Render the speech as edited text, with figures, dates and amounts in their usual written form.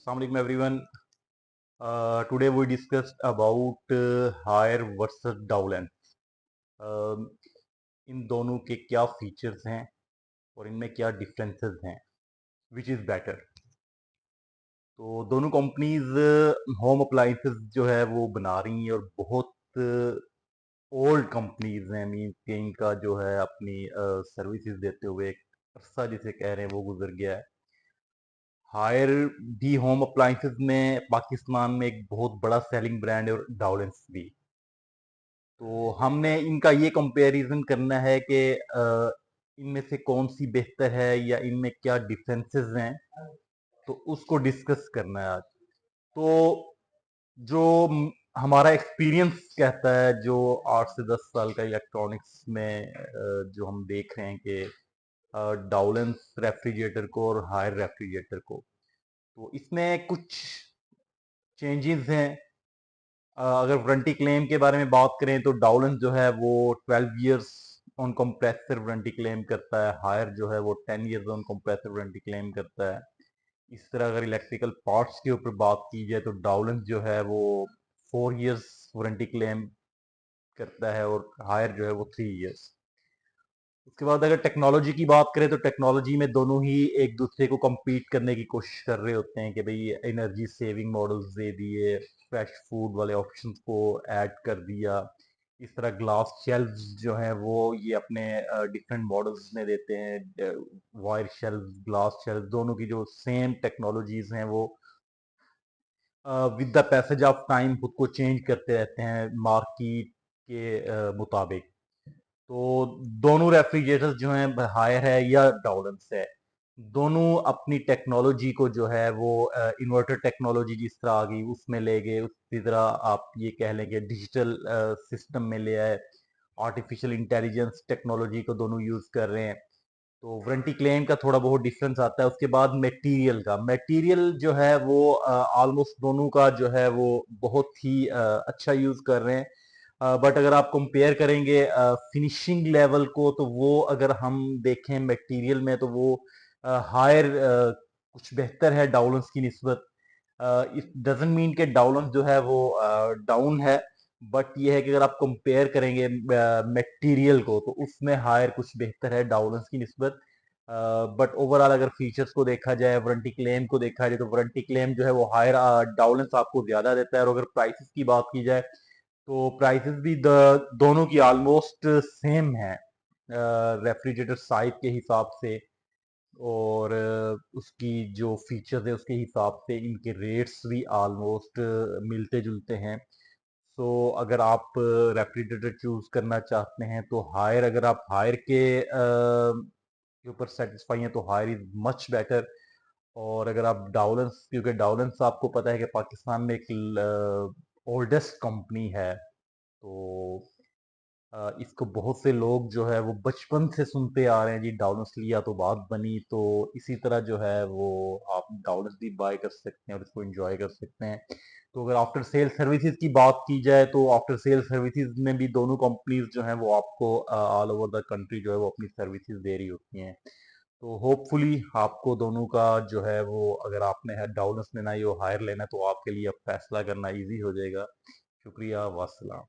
Assalamu alaikum everyone. Today we discussed about Haier versus Dowlance. इन दोनों के क्या features हैं और इनमें क्या डिफरेंसेस हैं, विच इज़ बेटर। तो दोनों कंपनीज होम अप्लाइंसेस जो है वो बना रही हैं और बहुत ओल्ड कंपनीज हैं। मीन कि इनका जो है अपनी सर्विसेज देते हुए एक अरसा जिसे कह रहे हैं वो गुजर गया है। हायर भी होम अप्लाइंसेस में पाकिस्तान में एक बहुत बड़ा सेलिंग ब्रांड है और डाउलेंस भी। तो हमने इनका ये कंपैरिजन करना है कि इनमें से कौन सी बेहतर है या इनमें क्या डिफरेंसेस हैं, तो उसको डिस्कस करना है आज। तो जो हमारा एक्सपीरियंस कहता है, जो 8 से 10 साल का इलेक्ट्रॉनिक्स में जो हम देख रहे हैं कि डाउलेंस रेफ्रिजरेटर को और हायर रेफ्रिजरेटर को, तो इसमें कुछ चेंजेस हैं। अगर वारंटी क्लेम के बारे में बात करें तो डाउलेंस जो है वो 12 years on compressor warranty claim करता है, हायर जो है वो 10 years on compressor warranty claim करता है। इस तरह अगर इलेक्ट्रिकल पार्ट्स के ऊपर बात की जाए तो डाउलेंस जो है वो 4 इयर्स वारंटी क्लेम करता है और हायर जो है वो 3 इयर्स। उसके बाद अगर टेक्नोलॉजी की बात करें तो टेक्नोलॉजी में दोनों ही एक दूसरे को compete करने की कोशिश कर रहे होते हैं कि भाई एनर्जी सेविंग मॉडल्स दे दिए, फ्रेश फूड वाले ऑप्शंस को ऐड कर दिया। इस तरह ग्लास शेल्व्स जो हैं वो ये अपने डिफरेंट मॉडल्स में देते हैं। वायर शेल्व्स, ग्लास शेल्व्स, दोनों की जो सेम टेक्नोलॉजीज हैं वो with the passage of time खुद को चेंज करते रहते हैं मार्केट के मुताबिक। तो दोनों रेफ्रिजरेटर्स जो हैं, हायर है या डाउलेंस है, दोनों अपनी टेक्नोलॉजी को जो है वो इन्वर्टर टेक्नोलॉजी जिस तरह आ गई उसमें ले गए, उसी तरह आप ये कह लें कि डिजिटल सिस्टम में ले आए, आर्टिफिशियल इंटेलिजेंस टेक्नोलॉजी को दोनों यूज कर रहे हैं। तो वारंटी क्लेम का थोड़ा बहुत डिफरेंस आता है। उसके बाद मटेरियल जो है वो ऑलमोस्ट दोनों का जो है वो बहुत ही अच्छा यूज कर रहे हैं। बट अगर आप कंपेयर करेंगे फिनिशिंग लेवल को, तो वो अगर हम देखें मटेरियल में तो वो हायर कुछ बेहतर है डाउलेंस की निस्बत। इट डजंट मीन के डाउलेंस जो है वो डाउन है, बट ये है कि अगर आप कंपेयर करेंगे मटेरियल को तो उसमें हायर कुछ बेहतर है डाउलेंस की निस्बत। बट ओवरऑल अगर फीचर्स को देखा जाए, वारंटी क्लेम को देखा जाए, तो वारंटी क्लेम जो है वो हायर डाउलेंस आपको ज्यादा देता है। और अगर प्राइसेस की बात की जाए तो प्राइसेस भी दोनों की ऑलमोस्ट सेम है रेफ्रिजरेटर साइज के हिसाब से और उसकी जो फीचर्स है उसके हिसाब से इनके रेट्स भी ऑलमोस्ट मिलते जुलते हैं। सो अगर आप रेफ्रिजरेटर चूज करना चाहते हैं तो हायर, अगर आप हायर के ऊपर सेटिस्फाई हैं तो हायर इज मच बेटर। और अगर आप डाउलेंस, क्योंकि डाउलेंस आपको पता है कि पाकिस्तान में एक ओल्डेस्ट कंपनी है, तो इसको बहुत से लोग जो है वो बचपन से सुनते आ रहे हैं, जी डाउनलोड्स लिया तो बात बनी। तो इसी तरह जो है वो आप डाउनलोड्स भी बाय कर सकते हैं और इसको एंजॉय कर सकते हैं। तो अगर आफ्टर सेल सर्विसेज की बात की जाए तो आफ्टर सेल सर्विसेज में भी दोनों कंपनीज जो हैं वो आपको ऑल ओवर द कंट्री जो है वो अपनी सर्विसेज दे रही होती हैं। तो होपफुली आपको दोनों का जो है वो, अगर आपने डाउनलोड्स लेना है या हायर लेना है, तो आपके लिए अब फैसला करना ईजी हो जाएगा। शुक्रिया, वासलाम।